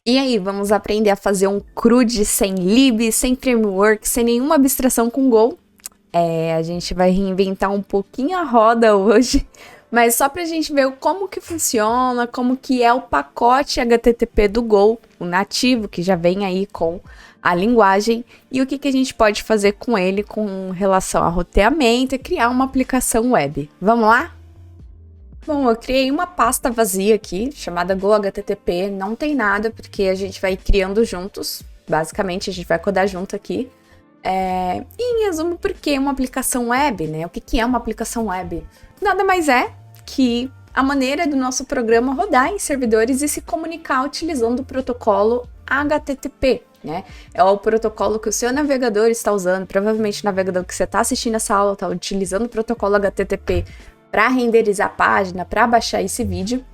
E aí, vamos aprender a fazer um CRUD sem lib, sem framework, sem nenhuma abstração com Go? A gente vai reinventar um pouquinho a roda hoje, mas só pra gente ver como que funciona, como que é o pacote HTTP do Go, o nativo, que já vem aí com a linguagem, e o que a gente pode fazer com ele com relação a roteamento e criar uma aplicação web. Vamos lá? Bom, eu criei uma pasta vazia aqui, chamada Go HTTP, não tem nada, porque a gente vai criando juntos, basicamente a gente vai codar junto aqui. E em resumo, por que uma aplicação web, né? O que é uma aplicação web? Nada mais é que a maneira do nosso programa rodar em servidores e se comunicar utilizando o protocolo HTTP, né? É o protocolo que o seu navegador está usando, provavelmente o navegador que você está assistindo essa aula está utilizando o protocolo HTTP para renderizar a página, para baixar esse vídeo,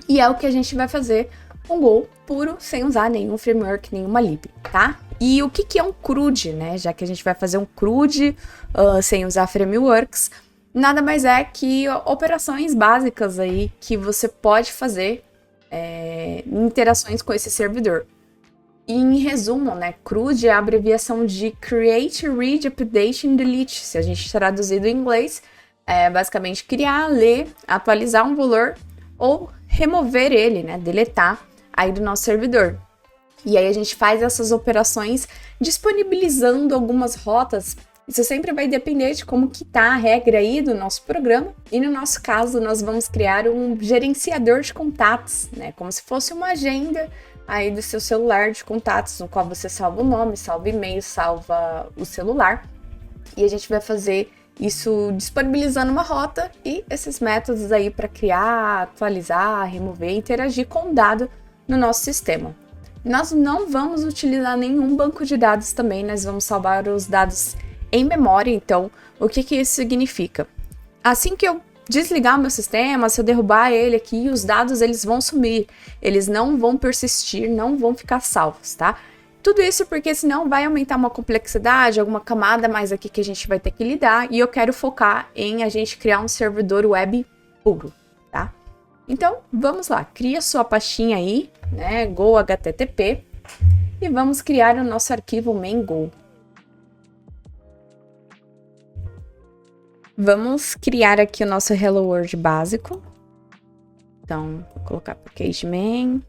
e é o que a gente vai fazer com Go puro, sem usar nenhum framework, nenhuma lib, tá? E o que é um CRUD, né? Já que a gente vai fazer um CRUD sem usar frameworks, nada mais é que operações básicas aí que você pode fazer em interações com esse servidor. E em resumo, né, CRUD é a abreviação de Create, Read, Update and Delete. Se a gente traduzir do inglês, é basicamente criar, ler, atualizar um valor ou remover ele, né, deletar aí do nosso servidor. E aí a gente faz essas operações disponibilizando algumas rotas. Isso sempre vai depender de como que tá a regra aí do nosso programa. E no nosso caso, nós vamos criar um gerenciador de contatos, né? Como se fosse uma agenda aí do seu celular de contatos, no qual você salva o nome, salva o e-mail, salva o celular. E a gente vai fazer isso disponibilizando uma rota e esses métodos aí para criar, atualizar, remover, interagir com o dado no nosso sistema. Nós não vamos utilizar nenhum banco de dados também, nós vamos salvar os dados em memória. Então, o que isso significa? Assim que eu desligar o meu sistema, se eu derrubar ele aqui, os dados eles vão sumir, eles não vão persistir, não vão ficar salvos, tá? Tudo isso porque senão vai aumentar uma complexidade, alguma camada mais aqui que a gente vai ter que lidar, e eu quero focar em a gente criar um servidor web puro, tá? Então, vamos lá, cria sua pastinha aí, né, Go HTTP, e vamos criar o nosso arquivo main.go. Vamos criar aqui o nosso Hello World básico. Então, vou colocar package main,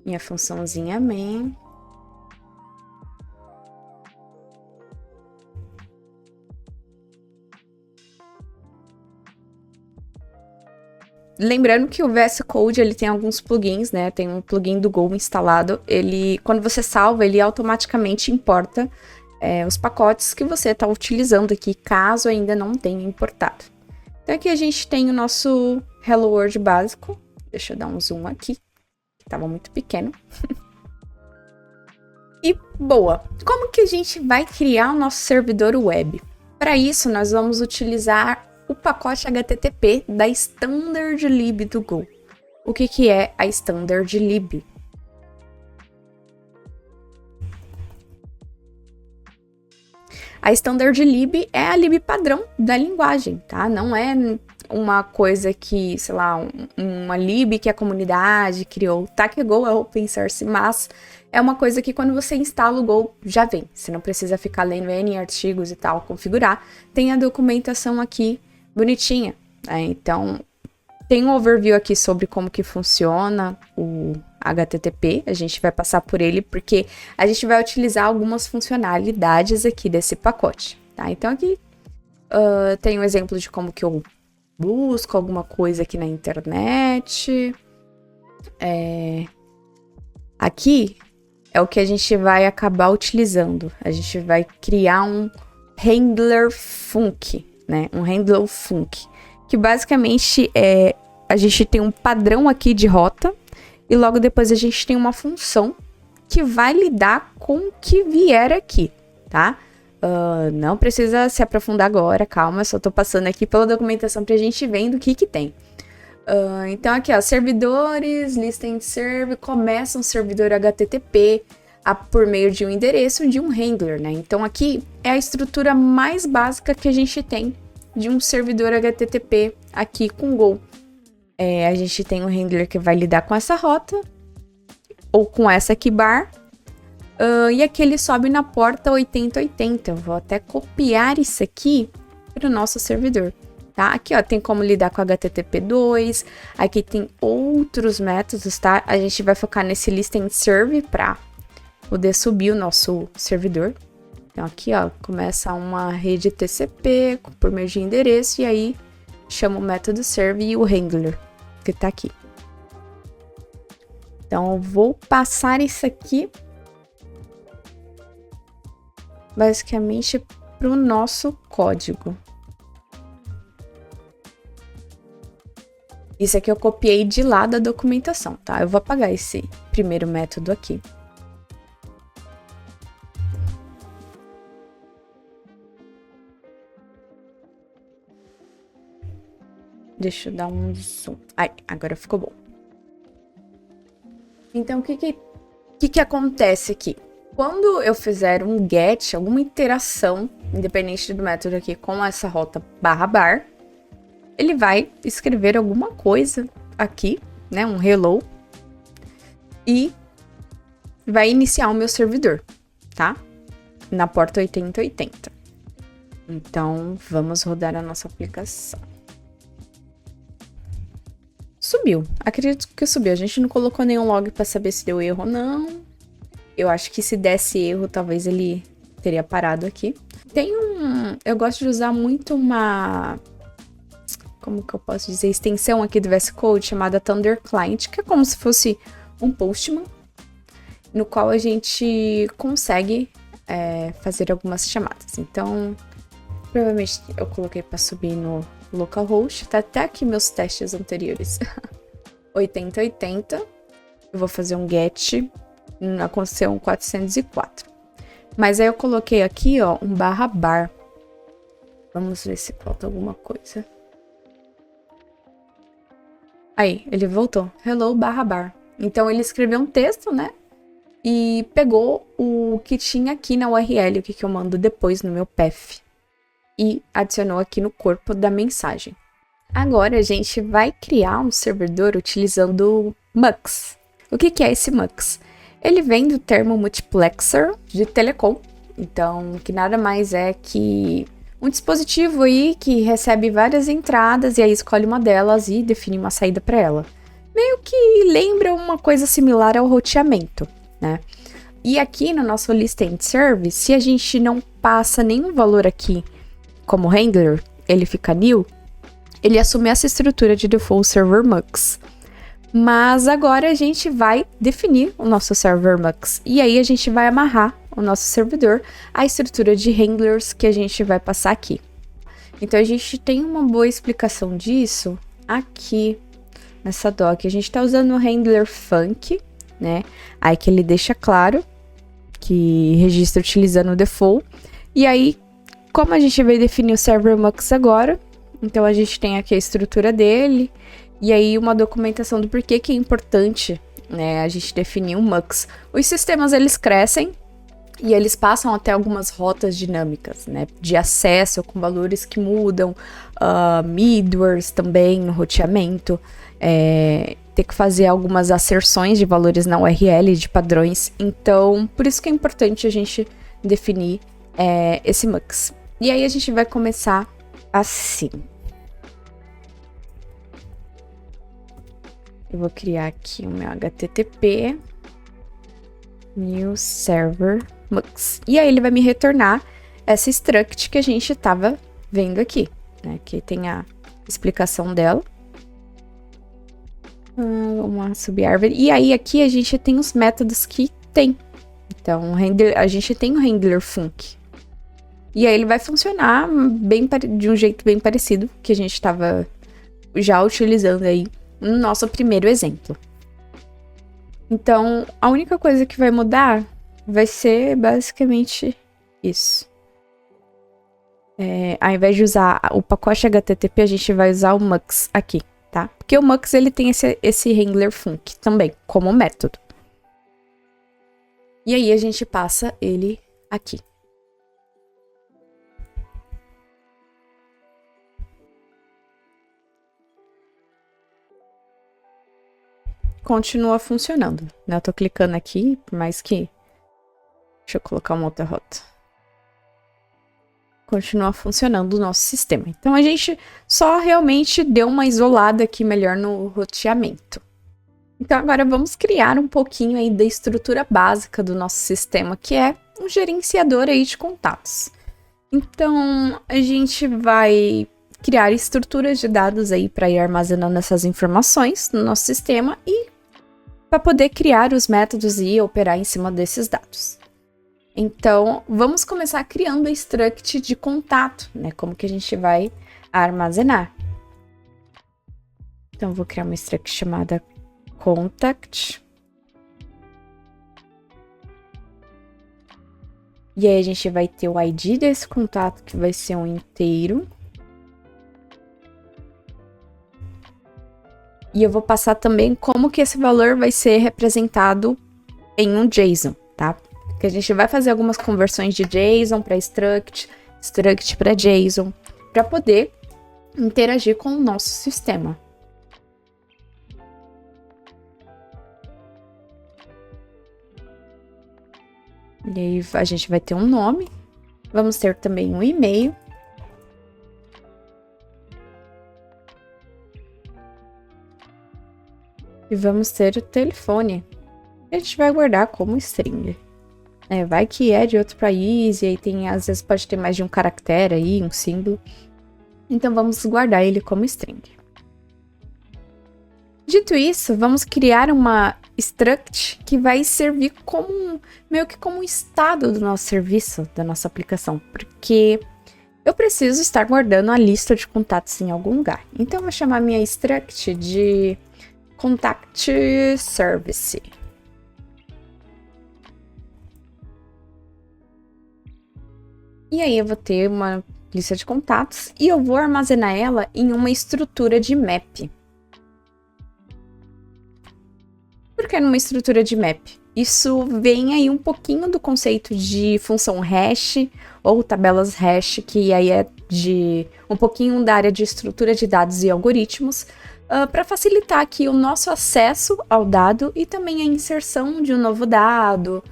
minha funçãozinha main. Lembrando que o VS Code ele tem alguns plugins, né? Tem um plugin do Go instalado. Ele, quando você salva, ele automaticamente importa os pacotes que você está utilizando aqui, caso ainda não tenha importado. Então aqui a gente tem o nosso Hello World básico. Deixa eu dar um zoom aqui, que estava muito pequeno. E boa! Como que a gente vai criar o nosso servidor web? Para isso, nós vamos utilizar o pacote HTTP da Standard Lib do Go. O que é a Standard Lib? A Standard Lib é a lib padrão da linguagem, tá? Não é uma coisa que, sei lá, uma lib que a comunidade criou. Tá que Go é open source, mas é uma coisa que quando você instala o Go, já vem. Você não precisa ficar lendo N artigos e tal, configurar. Tem a documentação aqui bonitinha, né? Então, tem um overview aqui sobre como que funciona o HTTP, a gente vai passar por ele porque a gente vai utilizar algumas funcionalidades aqui desse pacote, tá? Então aqui tem um exemplo de como que eu busco alguma coisa aqui na internet. Aqui é o que a gente vai acabar utilizando. A gente vai criar um handler func, né? Um handler func, que basicamente a gente tem um padrão aqui de rota e logo depois a gente tem uma função que vai lidar com o que vier aqui, tá? Não precisa se aprofundar agora, calma, só tô passando aqui pela documentação pra gente ver do que tem. Então aqui, ó, servidores, listen serve, começa um servidor HTTP por meio de um endereço de um handler, né? Então aqui é a estrutura mais básica que a gente tem de um servidor HTTP aqui com Go. A gente tem um handler que vai lidar com essa rota ou com essa aqui bar. E aqui ele sobe na porta 8080. Eu vou até copiar isso aqui para o nosso servidor, tá? Aqui, ó, tem como lidar com HTTP2. Aqui tem outros métodos, tá? A gente vai focar nesse listen serve para poder subir o nosso servidor. Então aqui, ó, começa uma rede TCP por meio de endereço e aí chama o método serve e o handler que tá aqui. Então eu vou passar isso aqui basicamente para o nosso código. Isso aqui eu copiei de lá da documentação, tá? Eu vou apagar esse primeiro método aqui. Deixa eu dar um zoom. Aí, agora ficou bom. Então, o que acontece aqui? Quando eu fizer um get, alguma interação, independente do método aqui, com essa rota /bar, ele vai escrever alguma coisa aqui, né? Um hello. E vai iniciar o meu servidor, tá? Na porta 8080. Então, vamos rodar a nossa aplicação. Subiu. Acredito que subiu. A gente não colocou nenhum log para saber se deu erro ou não. Eu acho que se desse erro, talvez ele teria parado aqui. Eu gosto de usar muito uma... Como que eu posso dizer? Extensão aqui do VS Code chamada Thunder Client, que é como se fosse um Postman, no qual a gente consegue fazer algumas chamadas. Então, provavelmente eu coloquei para subir no localhost. Tá até aqui meus testes anteriores. 8080. Eu vou fazer um get. Aconteceu um 404. Mas aí eu coloquei aqui, ó, um /bar. Vamos ver se falta alguma coisa. Aí, ele voltou. Hello /bar. Então ele escreveu um texto, né? E pegou o que tinha aqui na URL, o que eu mando depois no meu path. E adicionou aqui no corpo da mensagem. Agora a gente vai criar um servidor utilizando MUX. O que é esse MUX? Ele vem do termo multiplexer de telecom. Então, que nada mais é que um dispositivo aí que recebe várias entradas e aí escolhe uma delas e define uma saída para ela. Meio que lembra uma coisa similar ao roteamento, né? E aqui no nosso listen serve, se a gente não passa nenhum valor aqui como handler, ele fica new, ele assume essa estrutura de default server MUX. Mas agora a gente vai definir o nosso server MUX. E aí a gente vai amarrar o nosso servidor à estrutura de handlers que a gente vai passar aqui. Então a gente tem uma boa explicação disso aqui nessa doc. A gente está usando o handler func, né? Aí que ele deixa claro que registra utilizando o default. E aí, como a gente vai definir o server MUX agora, então a gente tem aqui a estrutura dele. E aí uma documentação do porquê que é importante, né, a gente definir um MUX. Os sistemas, eles crescem e eles passam até algumas rotas dinâmicas, né, de acesso com valores que mudam, middlewares também no roteamento, ter que fazer algumas asserções de valores na URL, de padrões. Então, por isso que é importante a gente definir esse MUX. E aí a gente vai começar assim. Eu vou criar aqui o meu HTTP new server MUX. E aí ele vai me retornar essa struct que a gente estava vendo aqui, né? Que tem a explicação dela. Vamos subir a árvore. E aí aqui a gente tem os métodos que tem. Então a gente tem o handler func. E aí ele vai funcionar de um jeito bem parecido que a gente estava já utilizando aí no nosso primeiro exemplo. Então, a única coisa que vai mudar vai ser basicamente isso. Ao invés de usar o pacote HTTP, a gente vai usar o MUX aqui, tá? Porque o MUX, ele tem esse handler func também, como método. E aí, a gente passa ele aqui. continua funcionando, né? Eu tô clicando aqui, por mais que... Deixa eu colocar uma outra rota. Continua funcionando o nosso sistema. Então, a gente só realmente deu uma isolada aqui melhor no roteamento. Então, agora vamos criar um pouquinho aí da estrutura básica do nosso sistema, que é um gerenciador aí de contatos. Então, a gente vai criar estruturas de dados aí para ir armazenando essas informações no nosso sistema e para poder criar os métodos e operar em cima desses dados. Então, vamos começar criando a struct de contato, né? Como que a gente vai armazenar. Então, vou criar uma struct chamada contact. E aí, a gente vai ter o ID desse contato, que vai ser um inteiro. E eu vou passar também como que esse valor vai ser representado em um JSON, tá? Porque a gente vai fazer algumas conversões de JSON para struct, struct para JSON, para poder interagir com o nosso sistema. E aí a gente vai ter um nome, vamos ter também um e-mail. E vamos ter o telefone. A gente vai guardar como string. Vai que é de outro país, e aí tem, às vezes pode ter mais de um caractere aí, um símbolo. Então vamos guardar ele como string. Dito isso, vamos criar uma struct que vai servir como meio que como um estado do nosso serviço, da nossa aplicação, porque eu preciso estar guardando a lista de contatos em algum lugar. Então eu vou chamar minha struct de contact service. E aí eu vou ter uma lista de contatos e eu vou armazenar ela em uma estrutura de map. Por que numa estrutura de map? Isso vem aí um pouquinho do conceito de função hash ou tabelas hash, que aí é de um pouquinho da área de estrutura de dados e algoritmos, para facilitar aqui o nosso acesso ao dado e também a inserção de um novo dado,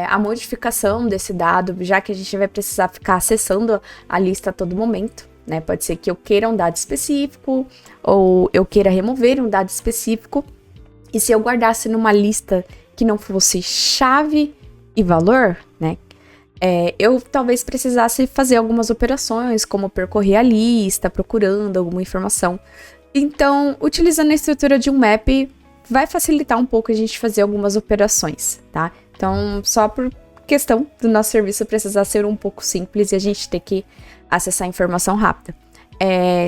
a modificação desse dado, já que a gente vai precisar ficar acessando a lista a todo momento, né? Pode ser que eu queira um dado específico ou eu queira remover um dado específico. E se eu guardasse numa lista que não fosse chave e valor, né? Eu talvez precisasse fazer algumas operações, como percorrer a lista, procurando alguma informação. Então, utilizando a estrutura de um map, vai facilitar um pouco a gente fazer algumas operações, tá? Então, só por questão do nosso serviço precisar ser um pouco simples e a gente ter que acessar a informação rápida.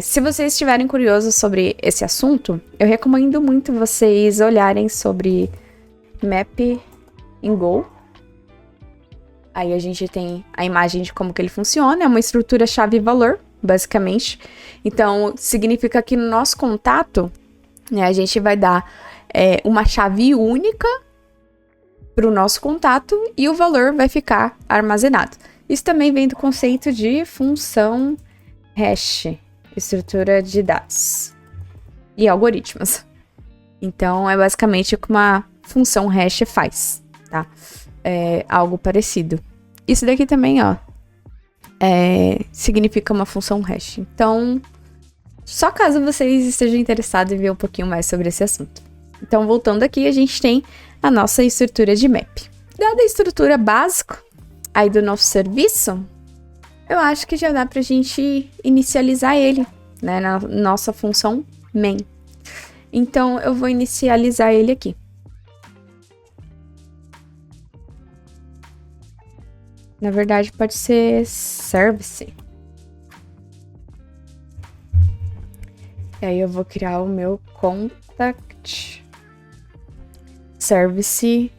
Se vocês estiverem curiosos sobre esse assunto, eu recomendo muito vocês olharem sobre Map em Go. Aí a gente tem a imagem de como que ele funciona, é uma estrutura chave e valor, basicamente. Então, significa que no nosso contato, né, a gente vai dar uma chave única para o nosso contato e o valor vai ficar armazenado. Isso também vem do conceito de função hash, estrutura de dados e algoritmos. Então, é basicamente o que uma função hash faz, tá? Algo parecido. Isso daqui também, ó, significa uma função hash. Então, só caso vocês estejam interessados em ver um pouquinho mais sobre esse assunto. Então, voltando aqui, a gente tem a nossa estrutura de map. Dada a estrutura básica aí do nosso serviço, eu acho que já dá pra gente inicializar ele, né, na nossa função main. Então, eu vou inicializar ele aqui. Na verdade, pode ser service. E aí, eu vou criar o meu contact service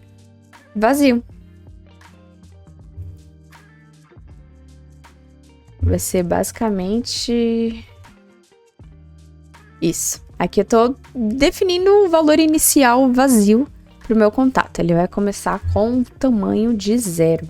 vazio. Vai ser basicamente isso. Aqui eu tô definindo o valor inicial vazio pro meu contato. Ele vai começar com o tamanho de 0.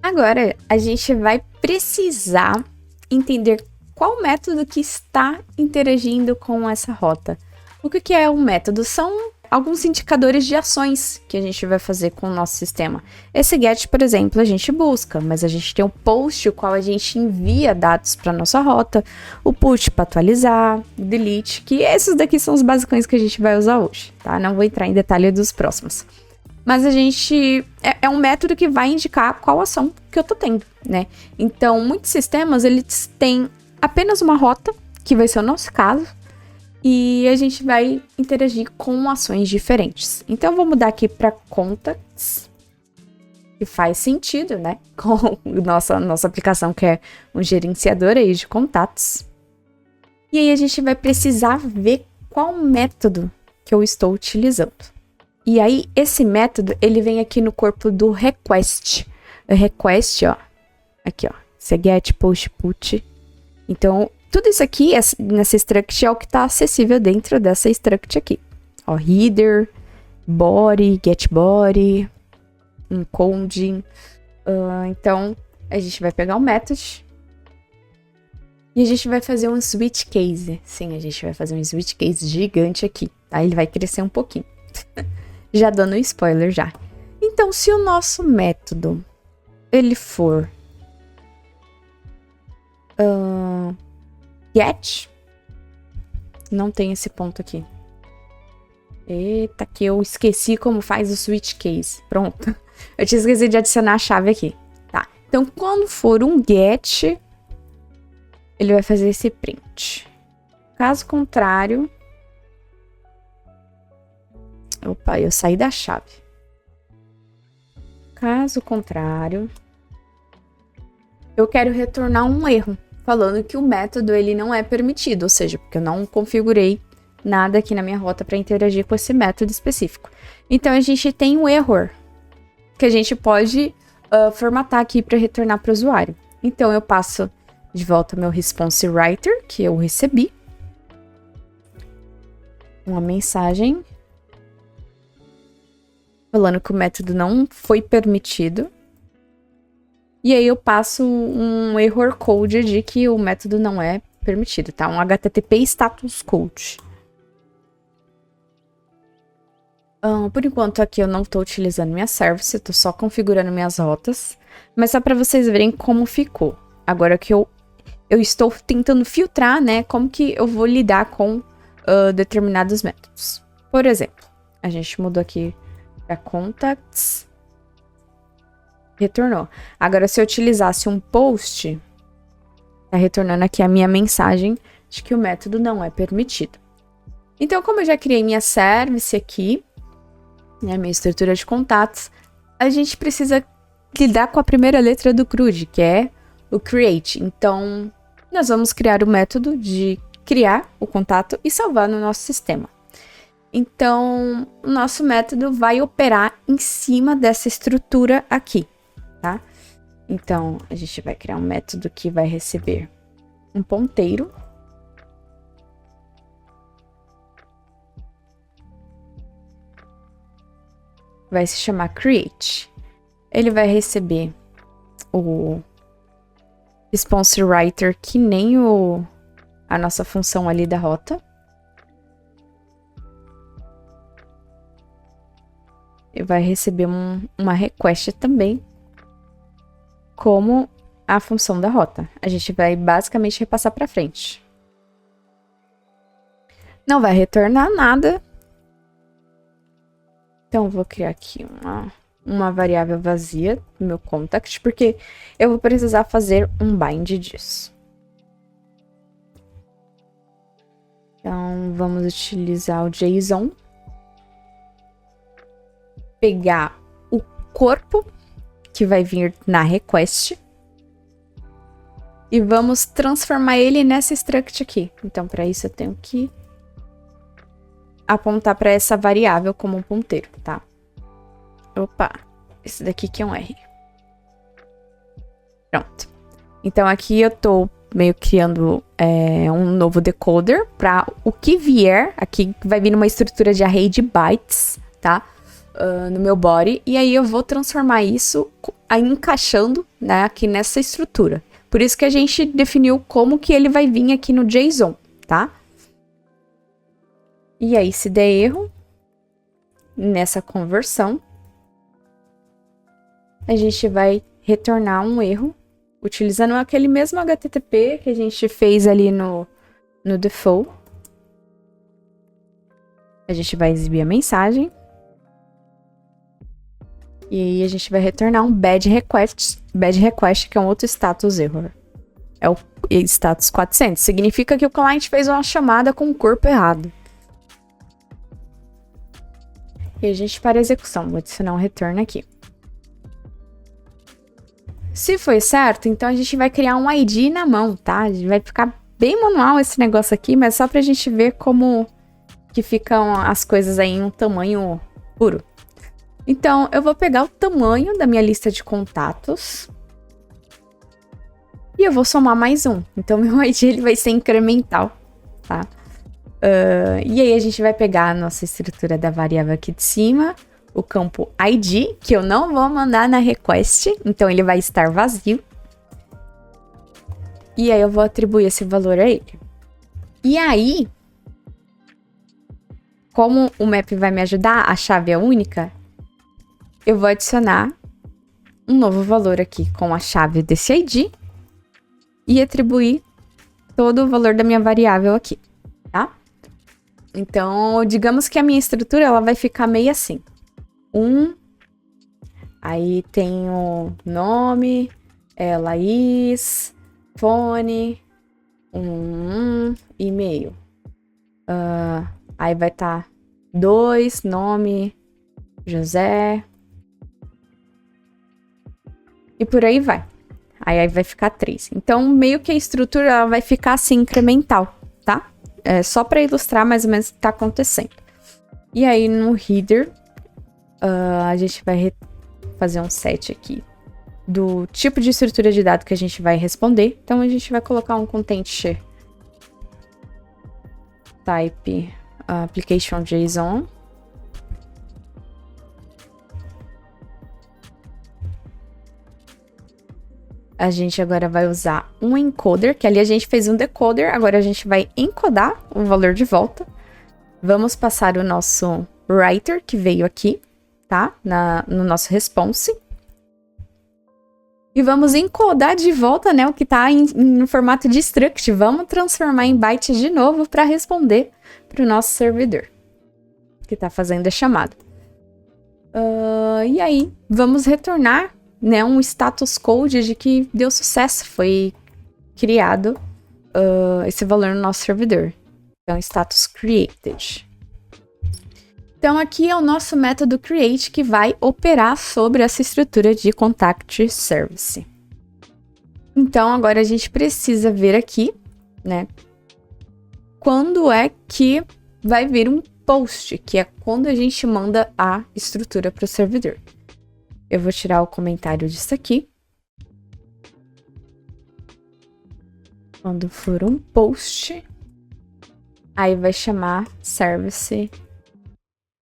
Agora, a gente vai precisar entender qual método que está interagindo com essa rota. O que é um método? São alguns indicadores de ações que a gente vai fazer com o nosso sistema. Esse get, por exemplo, a gente busca, mas a gente tem o post, o qual a gente envia dados para nossa rota, o push para atualizar, o delete, que esses daqui são os basicões que a gente vai usar hoje, tá? Não vou entrar em detalhe dos próximos. Mas a gente... É um método que vai indicar qual ação que eu tô tendo, né? Então, muitos sistemas, eles têm apenas uma rota, que vai ser o nosso caso, e a gente vai interagir com ações diferentes. Então, eu vou mudar aqui para contacts, que faz sentido, né? Com nossa aplicação, que é um gerenciador aí de contatos. E aí, a gente vai precisar ver qual método que eu estou utilizando. E aí, esse método, ele vem aqui no corpo do request. O request, ó, aqui, ó, esse é get, post, put. Então, tudo isso aqui, nessa struct, é o que está acessível dentro dessa struct aqui. Ó, header, body, get body, encoding. Então, a gente vai pegar o method e a gente vai fazer um switch case. Sim, a gente vai fazer um switch case gigante aqui, tá? Ele vai crescer um pouquinho. Já dando spoiler já. Então, se o nosso método, ele for get, não tem esse ponto aqui. Eita, que eu esqueci como faz o switch case. Pronto. Eu tinha esquecido de adicionar a chave aqui. Tá. Então, quando for um get, ele vai fazer esse print. Caso contrário... Opa, eu saí da chave. Caso contrário, eu quero retornar um erro, falando que o método ele não é permitido, ou seja, porque eu não configurei nada aqui na minha rota para interagir com esse método específico. Então, a gente tem um error que a gente pode formatar aqui para retornar para o usuário. Então, eu passo de volta meu response writer, que eu recebi. Uma mensagem falando que o método não foi permitido. E aí eu passo um error code de que o método não é permitido, tá? Um HTTP status code. Por enquanto aqui eu não estou utilizando minha service, eu tô só configurando minhas rotas. Mas só para vocês verem como ficou. Agora que eu estou tentando filtrar, né? Como que eu vou lidar com determinados métodos. Por exemplo, a gente mudou aqui para contacts. Retornou. Agora, se eu utilizasse um post, tá retornando aqui a minha mensagem de que o método não é permitido. Então, como eu já criei minha service aqui, né, minha estrutura de contatos, a gente precisa lidar com a primeira letra do CRUD, que é o create. Então, nós vamos criar o método de criar o contato e salvar no nosso sistema. Então, o nosso método vai operar em cima dessa estrutura aqui, tá? Então, a gente vai criar um método que vai receber um ponteiro. Vai se chamar create. Ele vai receber o response writer, que nem a nossa função ali da rota. E vai receber uma request também, como a função da rota. A gente vai basicamente repassar para frente. Não vai retornar nada. Então, eu vou criar aqui uma variável vazia no meu contact, porque eu vou precisar fazer um bind disso. Então, vamos utilizar o JSON. Pegar o corpo que vai vir na request e vamos transformar ele nessa struct aqui. Então, para isso, eu tenho que apontar para essa variável como um ponteiro, tá? Opa, esse daqui que é um R. Pronto. Então, aqui eu tô meio criando um novo decoder para o que vier. Aqui vai vir uma estrutura de array de bytes, tá? No meu body, e aí eu vou transformar isso encaixando, né, aqui nessa estrutura. Por isso que a gente definiu como que ele vai vir aqui no JSON, tá? E aí, se der erro, nessa conversão, a gente vai retornar um erro, utilizando aquele mesmo HTTP que a gente fez ali no default. A gente vai exibir a mensagem. E aí a gente vai retornar um bad request, que é um outro status error. É o status 400. Significa que o cliente fez uma chamada com o corpo errado. E a gente para a execução. Vou adicionar um return aqui. Se foi certo, então a gente vai criar um ID na mão, tá? A gente vai ficar bem manual esse negócio aqui, mas só pra gente ver como que ficam as coisas aí em um tamanho puro. Então, eu vou pegar o tamanho da minha lista de contatos e eu vou somar mais um. Então, meu ID ele vai ser incremental, tá? E aí, a gente vai pegar a nossa estrutura da variável aqui de cima, o campo ID, que eu não vou mandar na request, então ele vai estar vazio. E aí, eu vou atribuir esse valor a ele. E aí, como o map vai me ajudar, a chave é única, eu vou adicionar um novo valor aqui com a chave desse ID e atribuir todo o valor da minha variável aqui, tá? Então, digamos que a minha estrutura ela vai ficar meio assim. Aí tem o nome, Laís, fone, e-mail. Aí vai estar 2, nome, José. E por aí vai. Aí vai ficar 3. Então, meio que a estrutura ela vai ficar assim, incremental, tá? É só para ilustrar mais ou menos o que tá acontecendo. E aí, no header, a gente vai fazer um set aqui do tipo de estrutura de dado que a gente vai responder. Então, a gente vai colocar um content type application JSON. A gente agora vai usar um encoder, que ali a gente fez um decoder, agora a gente vai encodar o valor de volta. Vamos passar o nosso writer, que veio aqui, tá? No nosso response. E vamos encodar de volta, né, o que tá no formato de struct. Vamos transformar em byte de novo para responder para o nosso servidor, que tá fazendo a chamada. E aí, vamos retornar, né, um status code de que deu sucesso, foi criado esse valor no nosso servidor. Então, status created. Então, aqui é o nosso método create que vai operar sobre essa estrutura de contact service. Então, agora a gente precisa ver aqui, né, quando é que vai vir um post, que é quando a gente manda a estrutura para o servidor. Eu vou tirar o comentário disso aqui. Quando for um post, aí vai chamar service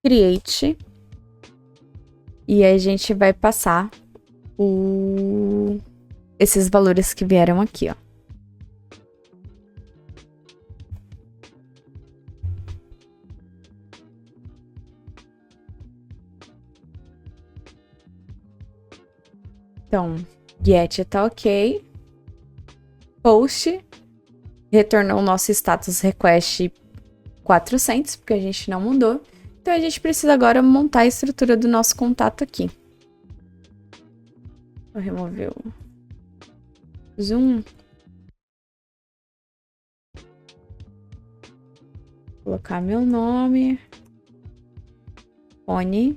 create. E aí a gente vai passar esses valores que vieram aqui, ó. Então, get tá ok. Post retornou o nosso status request 400, porque a gente não mudou. Então, a gente precisa agora montar a estrutura do nosso contato aqui. Vou remover o zoom. Colocar meu nome. Fone.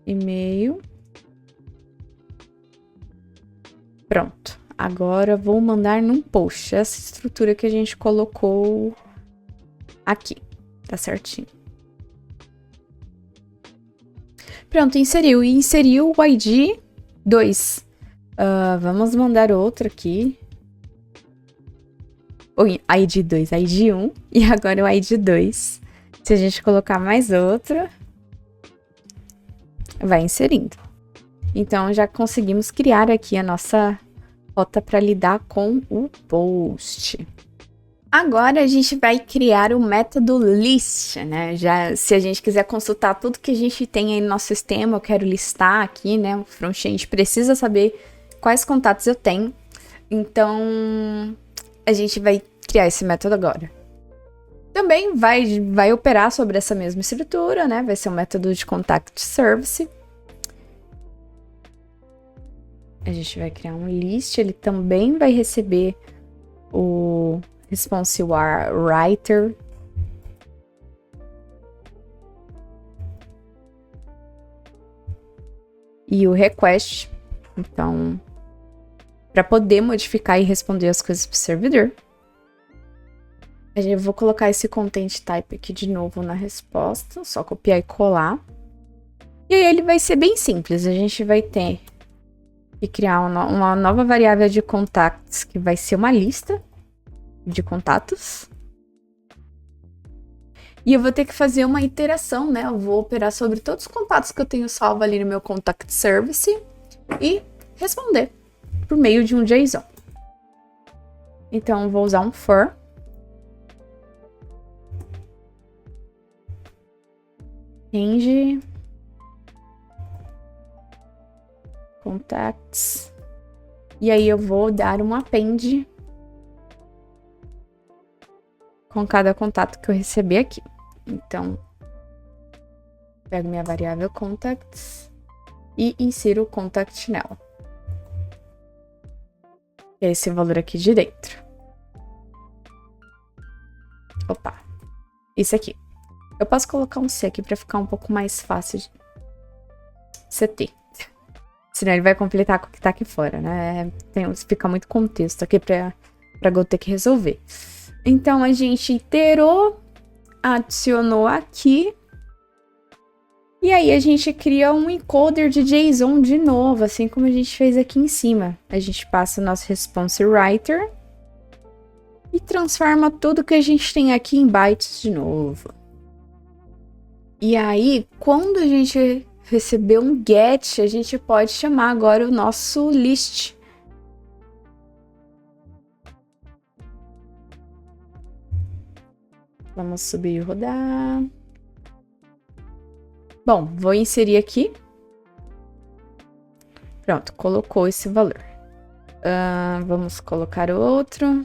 E-mail. Pronto. Agora vou mandar num post essa estrutura que a gente colocou aqui. Tá certinho. Pronto, inseriu. E inseriu o ID 2. Vamos mandar outro aqui. O ID 2, ID 1. E agora o ID 2. Se a gente colocar mais outro, vai inserindo. Então, já conseguimos criar aqui a nossa rota para lidar com o post. Agora a gente vai criar o método list, né? Já, se a gente quiser consultar tudo que a gente tem aí no nosso sistema, eu quero listar aqui, né? O front-end precisa saber quais contatos eu tenho. Então, a gente vai criar esse método agora. Também vai operar sobre essa mesma estrutura, né? Vai ser um método de contact service. A gente vai criar um list, ele também vai receber o responsive writer. E o request. Então, para poder modificar e responder as coisas para o servidor. Eu vou colocar esse content type aqui de novo na resposta, só copiar e colar. E aí ele vai ser bem simples, a gente vai ter que criar uma nova variável de contacts, que vai ser uma lista de contatos. E eu vou ter que fazer uma iteração, né? Eu vou operar sobre todos os contatos que eu tenho salvo ali no meu contact service e responder por meio de um JSON. Então, eu vou usar um for. Range contacts. E aí eu vou dar um append com cada contato que eu receber aqui. Então, pego minha variável contacts e insiro o contact nela. É esse valor aqui de dentro. Opa, isso aqui. Eu posso colocar um C aqui para ficar um pouco mais fácil de CT. Senão ele vai completar com o que tá aqui fora, né? Fica muito contexto aqui pra Go ter que resolver. Então, a gente iterou, adicionou aqui. E aí, a gente cria um encoder de JSON de novo, assim como a gente fez aqui em cima. A gente passa o nosso response writer e transforma tudo que a gente tem aqui em bytes de novo. E aí, quando a gente receber um get, a gente pode chamar agora o nosso list. Vamos subir e rodar. Bom, vou inserir aqui. Pronto, colocou esse valor. Vamos colocar outro.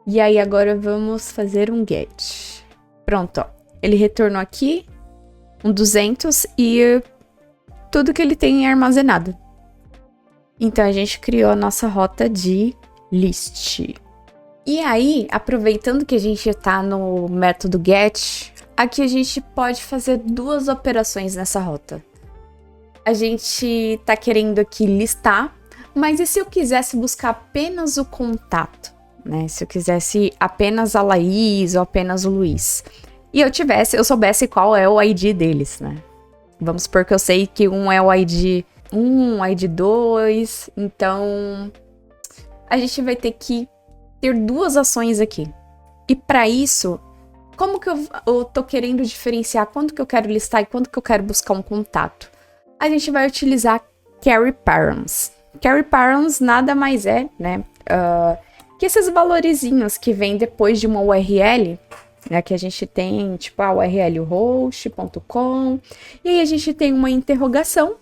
E aí, agora vamos fazer um get. Pronto, ó. Ele retornou aqui um 200 e tudo que ele tem é armazenado. Então, a gente criou a nossa rota de list. E aí, aproveitando que a gente está no método get, aqui a gente pode fazer duas operações nessa rota. A gente está querendo aqui listar, mas e se eu quisesse buscar apenas o contato? Né? Se eu quisesse apenas a Laís ou apenas o Luiz. E eu soubesse qual é o ID deles, né? Vamos supor que eu sei que um é o ID 1, ID 2. Então, a gente vai ter que ter duas ações aqui. E para isso, como que eu tô querendo diferenciar quando que eu quero listar e quando que eu quero buscar um contato? A gente vai utilizar carry params. Carry params nada mais é, né? Que esses valorizinhos que vêm depois de uma URL, né, que a gente tem, tipo, a URL host.com, e aí a gente tem uma interrogação,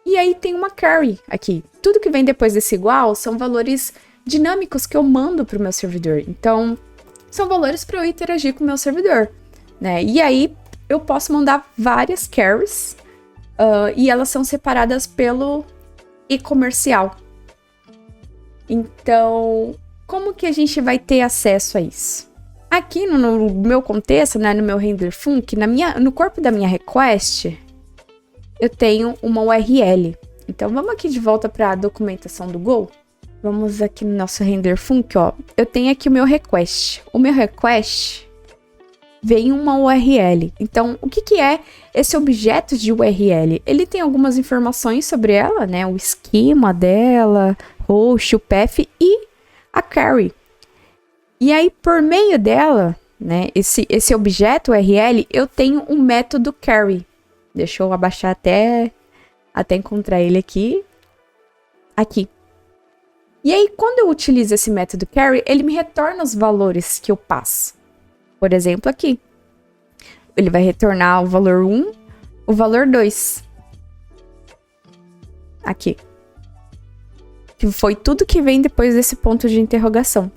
e aí tem uma carry aqui. Tudo que vem depois desse igual são valores dinâmicos que eu mando para o meu servidor. Então, são valores para eu interagir com o meu servidor, né? E aí, eu posso mandar várias carries, e elas são separadas pelo e-comercial. Então, como que a gente vai ter acesso a isso? Aqui no meu contexto, né, no meu render func, no corpo da minha request, eu tenho uma URL. Então, vamos aqui de volta para a documentação do Go. Vamos aqui no nosso render func, ó. Eu tenho aqui o meu request. O meu request vem uma URL. Então, o que é esse objeto de URL? Ele tem algumas informações sobre ela, né? O esquema dela, host, o path e a carry. E aí, por meio dela, né, esse objeto URL, eu tenho um método carry. Deixa eu abaixar até encontrar ele aqui. Aqui. E aí, quando eu utilizo esse método carry, ele me retorna os valores que eu passo. Por exemplo, aqui. Ele vai retornar o valor 1, o valor 2. Aqui. Que foi tudo que vem depois desse ponto de interrogação.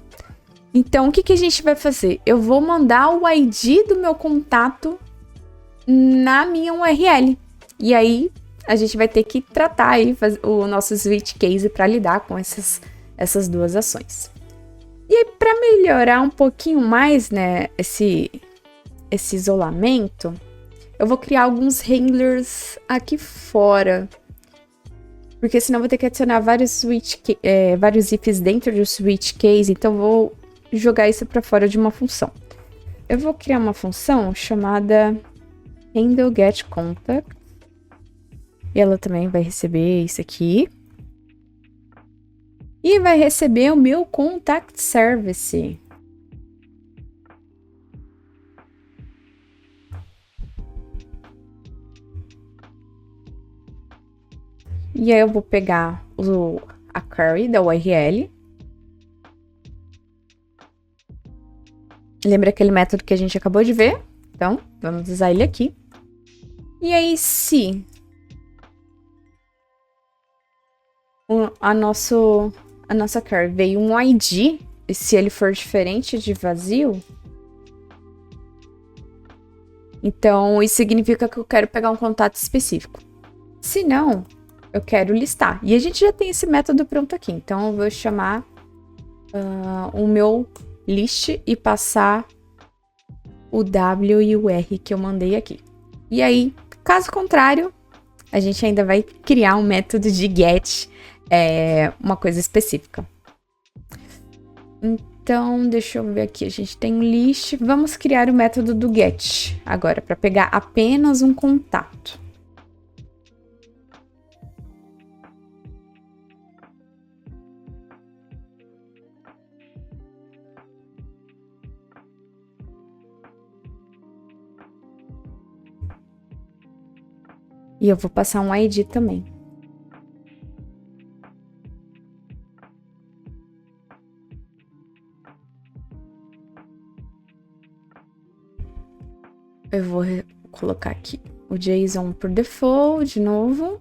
Então, o que a gente vai fazer? Eu vou mandar o ID do meu contato na minha URL. E aí, a gente vai ter que tratar aí o nosso switch case para lidar com essas duas ações. E aí, para melhorar um pouquinho mais, né, esse isolamento, eu vou criar alguns handlers aqui fora. Porque senão eu vou ter que adicionar vários ifs dentro do switch case, então eu vou jogar isso para fora de uma função. Eu vou criar uma função chamada handleGetContact. E ela também vai receber isso aqui. E vai receber o meu contact service. E aí eu vou pegar a query da URL. Lembra aquele método que a gente acabou de ver? Então, vamos usar ele aqui. E aí, se a nossa query veio um ID, e se ele for diferente de vazio, então isso significa que eu quero pegar um contato específico. Se não, eu quero listar. E a gente já tem esse método pronto aqui. Então, eu vou chamar o meu list e passar o W e o R que eu mandei aqui. E aí, caso contrário, a gente ainda vai criar um método de get, uma coisa específica. Então, deixa eu ver aqui. A gente tem um list. Vamos criar o método do get agora, para pegar apenas um contato. E eu vou passar um ID também. Eu vou colocar aqui o JSON por default de novo.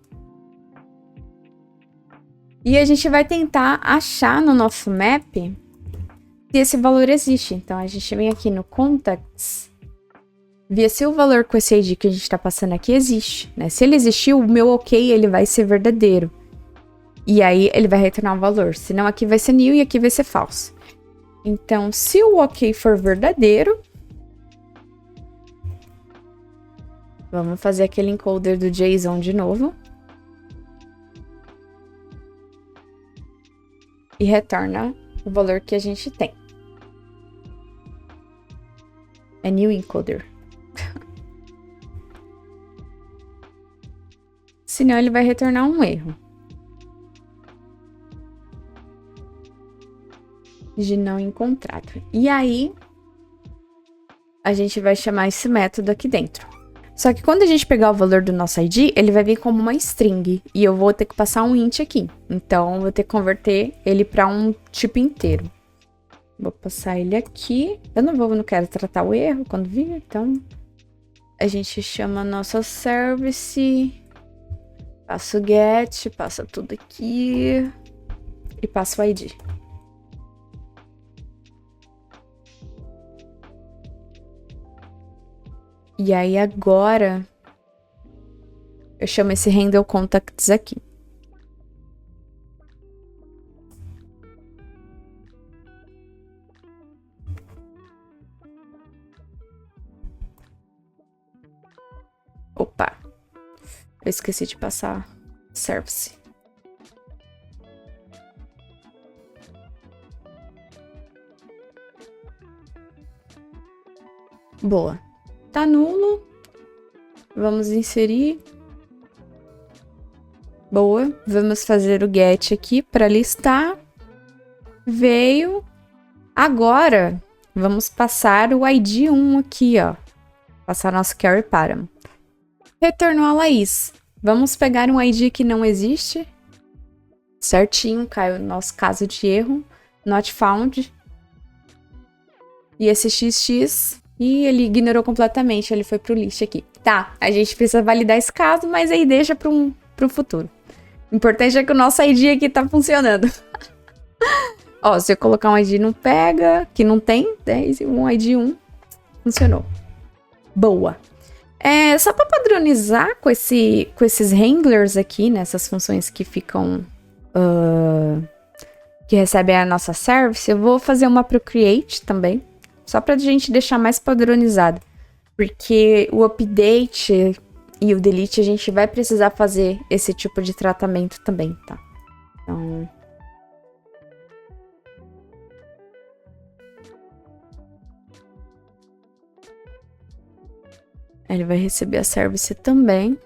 E a gente vai tentar achar no nosso map se esse valor existe. Então, a gente vem aqui no Contacts. Ver se o valor com esse ID que a gente está passando aqui existe, né? Se ele existir, o meu OK ele vai ser verdadeiro. E aí ele vai retornar um valor. Senão aqui vai ser new e aqui vai ser false. Então, se o OK for verdadeiro, vamos fazer aquele encoder do JSON de novo. E retorna o valor que a gente tem. É new encoder. Senão ele vai retornar um erro. De não encontrado. E aí, a gente vai chamar esse método aqui dentro. Só que quando a gente pegar o valor do nosso ID, ele vai vir como uma string. E eu vou ter que passar um int aqui. Então, eu vou ter que converter ele para um tipo inteiro. Vou passar ele aqui. Eu não quero tratar o erro quando vir, então... A gente chama nossa service... Passa o get, passa tudo aqui e passa o ID. E aí agora eu chamo esse handle contacts aqui. Opa. Eu esqueci de passar service. Boa. Tá nulo. Vamos inserir. Boa. Vamos fazer o get aqui para listar. Veio. Agora, vamos passar o ID 1 aqui, ó. Passar nosso carry param. Retornou a Laís. Vamos pegar um ID que não existe. certinho, caiu no nosso caso de erro, not found. E esse XX, e ele ignorou completamente, ele foi pro lixo aqui. Tá, a gente precisa validar esse caso, mas aí deixa pro futuro. O importante é que o nosso ID aqui tá funcionando. Ó, se eu colocar um ID não pega, que não tem, 10 e um ID 1, funcionou. Boa. Só para padronizar com esses handlers aqui, né, essas funções que ficam, que recebem a nossa service, eu vou fazer uma pro create também, só pra gente deixar mais padronizado. Porque o update e o delete a gente vai precisar fazer esse tipo de tratamento também, tá? Então... ele vai receber a service também.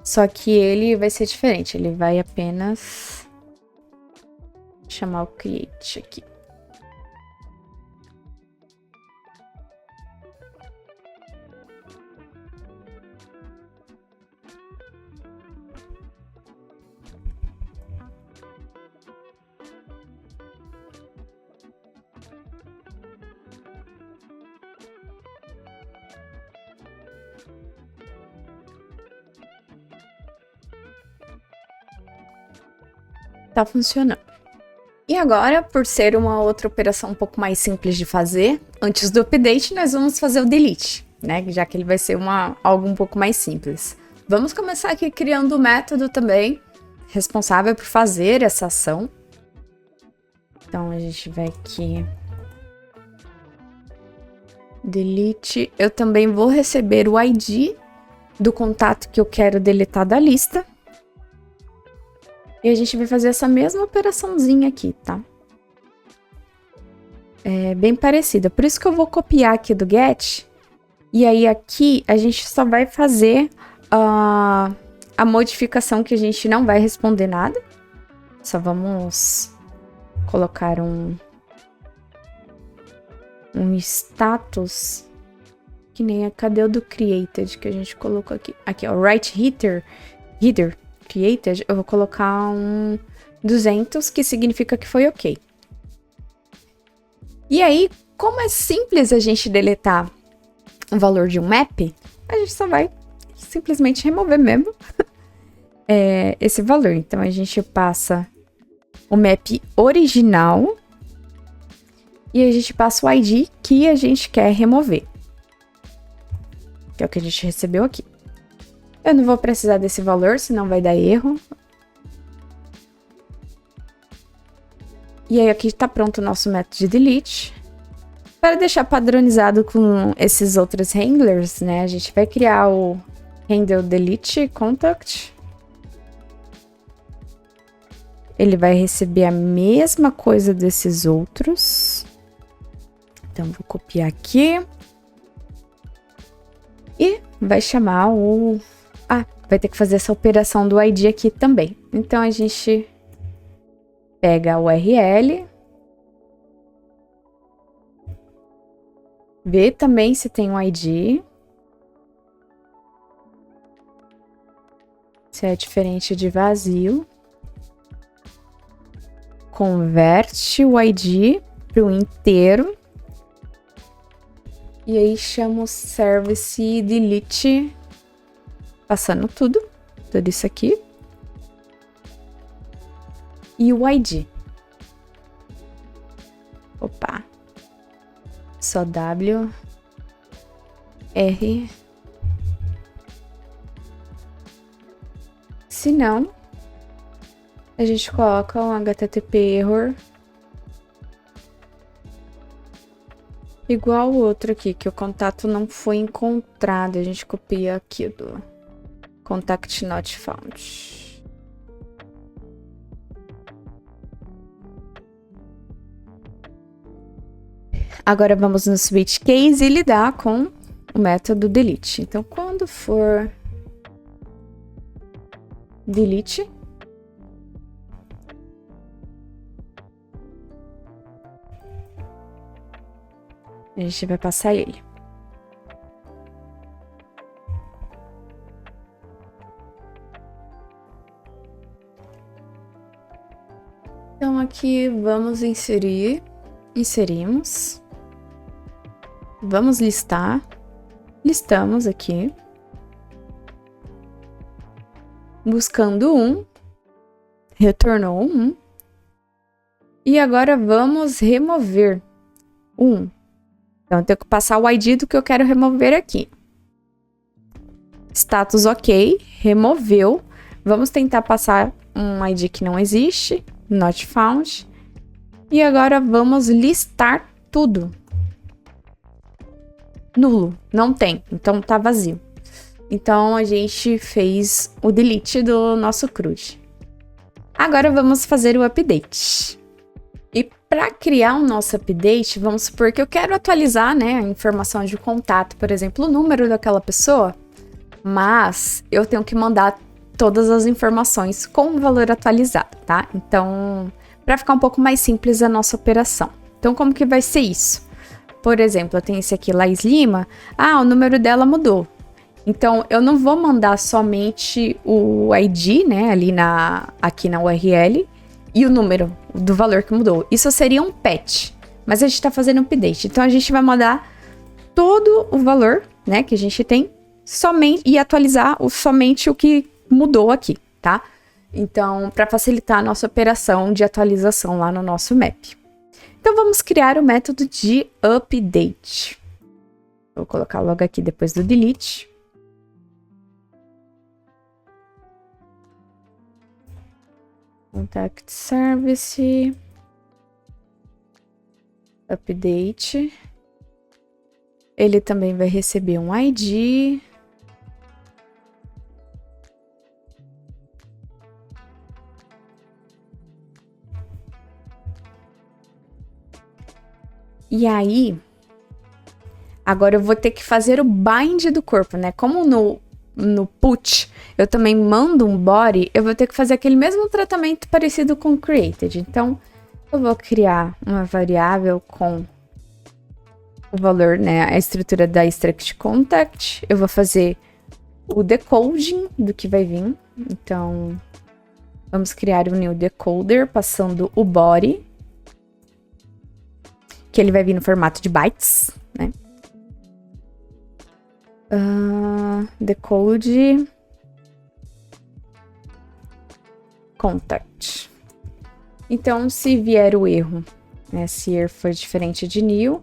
Só que ele vai ser diferente. Ele vai apenas chamar o create aqui. Tá funcionando. E agora, por ser uma outra operação um pouco mais simples de fazer, antes do update nós vamos fazer o delete, né? Já que ele vai ser algo um pouco mais simples. Vamos começar aqui criando o método também, responsável por fazer essa ação. Então a gente vai aqui... delete. Eu também vou receber o ID do contato que eu quero deletar da lista. E a gente vai fazer essa mesma operaçãozinha aqui, tá? É bem parecida. Por isso que eu vou copiar aqui do get. E aí aqui a gente só vai fazer a modificação que a gente não vai responder nada. Só vamos colocar um status que nem a... cadê o do created que a gente colocou aqui? Aqui, ó, right header created, eu vou colocar um 200, que significa que foi ok. E aí, como é simples a gente deletar o valor de um map, a gente só vai simplesmente remover mesmo esse valor. Então, a gente passa o map original e a gente passa o ID que a gente quer remover, que é o que a gente recebeu aqui. Eu não vou precisar desse valor, senão vai dar erro. E aí aqui tá pronto o nosso método de delete. Para deixar padronizado com esses outros handlers, né? A gente vai criar o handle delete contact. Ele vai receber a mesma coisa desses outros. Então vou copiar aqui. E vai chamar o... vai ter que fazer essa operação do ID aqui também. Então, a gente pega a URL. Vê também se tem um ID. Se é diferente de vazio. Converte o ID para o inteiro. E aí, chama o service delete... passando tudo isso aqui. E o ID. Opa. Só W. R. Se não, a gente coloca um HTTP error. Igual o outro aqui, que o contato não foi encontrado. A gente copia aqui do... contact not found. Agora vamos no switch case e lidar com o método delete. Então, quando for delete, a gente vai passar ele. aqui, vamos inserir. Inserimos. Vamos listar. Listamos aqui. Buscando 1. Retornou 1. E agora vamos remover 1. Então, eu tenho que passar o ID do que eu quero remover aqui. Status ok. Removeu. Vamos tentar passar um ID que não existe. Not found. E agora vamos listar tudo. Nulo. Não tem. Então, tá vazio. Então, a gente fez o delete do nosso CRUD. Agora, vamos fazer o update. E para criar o nosso update, vamos supor que eu quero atualizar, né, a informação de contato, por exemplo, o número daquela pessoa, mas eu tenho que mandar todas as informações com o valor atualizado, tá? Então, para ficar um pouco mais simples a nossa operação. Então, como que vai ser isso? Por exemplo, eu tenho esse aqui, Laís Lima. Ah, o número dela mudou. Então, eu não vou mandar somente o ID, né, aqui na URL e o número do valor que mudou. Isso seria um patch, mas a gente está fazendo um update. Então, a gente vai mandar todo o valor, né, que a gente tem somente e atualizar somente o que mudou aqui, tá? Então, para facilitar a nossa operação de atualização lá no nosso map. Então, vamos criar o método de update. Vou colocar logo aqui depois do delete. Contact Service. Update. Ele também vai receber um ID. E aí, agora eu vou ter que fazer o bind do corpo, né? Como no put eu também mando um body, eu vou ter que fazer aquele mesmo tratamento parecido com o created. Então, eu vou criar uma variável com o valor, né? A estrutura da struct contact. Eu vou fazer o decoding do que vai vir. Então, vamos criar um new decoder passando o body, que ele vai vir no formato de bytes, né? Decode contact. Então, se vier o erro, né? Se erro for diferente de new,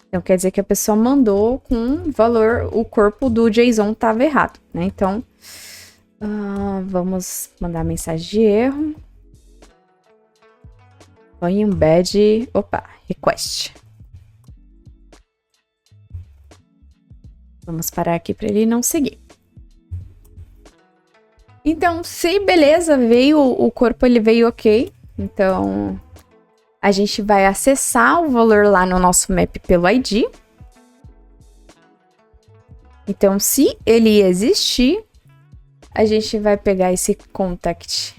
então quer dizer que a pessoa mandou com valor, o corpo do JSON estava errado, né? Então, vamos mandar mensagem de erro. Põe embed, request. Vamos parar aqui para ele não seguir. Então, se beleza, veio o corpo, ele veio ok. Então, a gente vai acessar o valor lá no nosso map pelo ID. Então, se ele existir, a gente vai pegar esse contact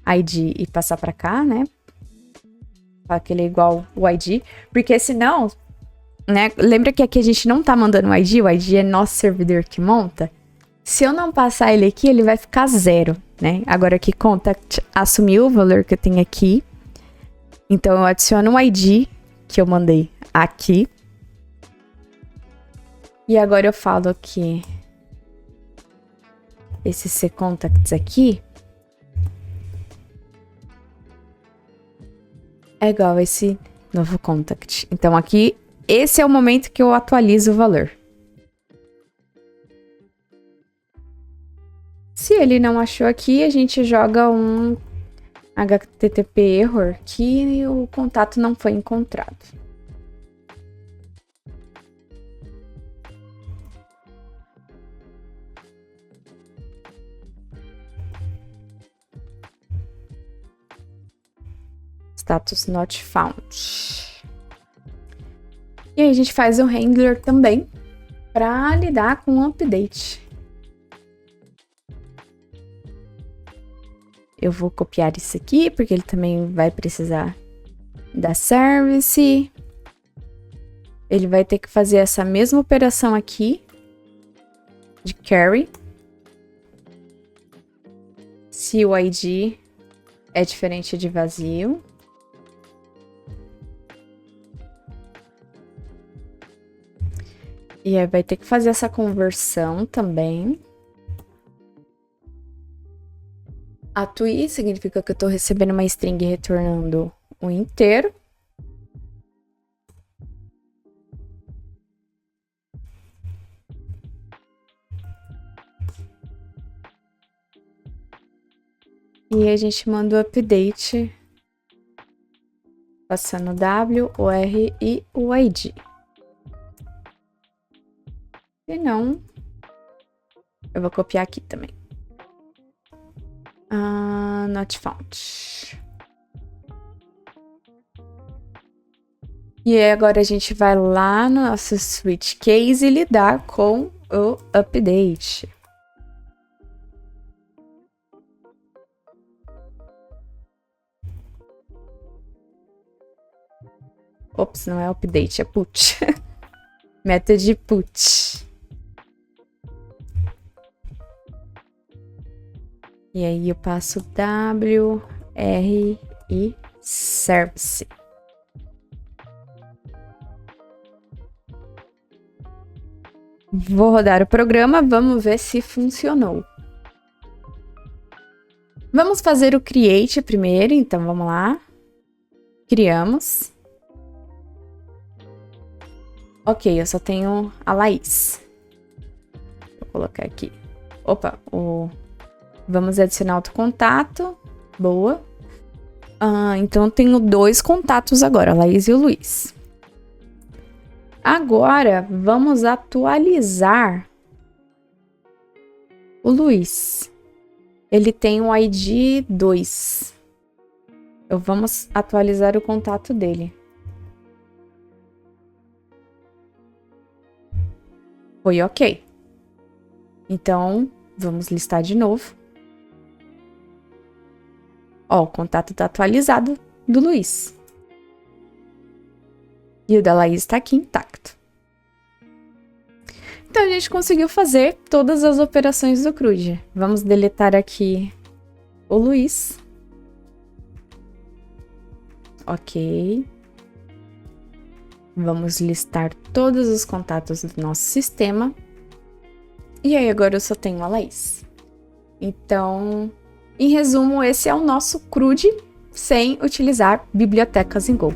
ID e passar para cá, né? Para que ele é igual o ID. Porque senão, né? Lembra que aqui a gente não tá mandando o ID é nosso servidor que monta. Se eu não passar ele aqui, ele vai ficar 0, né? Agora aqui, contact assumiu o valor que eu tenho aqui. Então, eu adiciono o ID que eu mandei aqui. E agora eu falo que esse ccontacts aqui é igual a esse novo contact. Então, aqui, esse é o momento que eu atualizo o valor. Se ele não achou aqui, a gente joga um HTTP error que o contato não foi encontrado. Status not found. E aí a gente faz o handler também para lidar com o update. Eu vou copiar isso aqui, porque ele também vai precisar da service. Ele vai ter que fazer essa mesma operação aqui de carry. Se o ID é diferente de vazio. E aí vai ter que fazer essa conversão também. A TUI significa que eu tô recebendo uma string retornando o inteiro. E a gente manda o update passando o W, o R e o ID. Se não, eu vou copiar aqui também. Not found. E aí agora a gente vai lá no nosso switch case e lidar com o update. Ops, não é update, é put. Method put. E aí eu passo W, R e service. Vou rodar o programa, vamos ver se funcionou. Vamos fazer o create primeiro, então vamos lá. Criamos. Ok, eu só tenho a Laís. Vou colocar aqui. Opa, vamos adicionar outro contato. Boa. Então eu tenho 2 contatos agora, a Laís e o Luiz. Agora, vamos atualizar o Luiz. Ele tem um ID 2. Vamos atualizar o contato dele. Foi ok. Então, vamos listar de novo. Ó, o contato tá atualizado do Luiz. E o da Laís está aqui intacto. Então, a gente conseguiu fazer todas as operações do CRUD. Vamos deletar aqui o Luiz. Ok. Vamos listar todos os contatos do nosso sistema. E aí, agora eu só tenho a Laís. Então, em resumo, esse é o nosso CRUD sem utilizar bibliotecas em Go.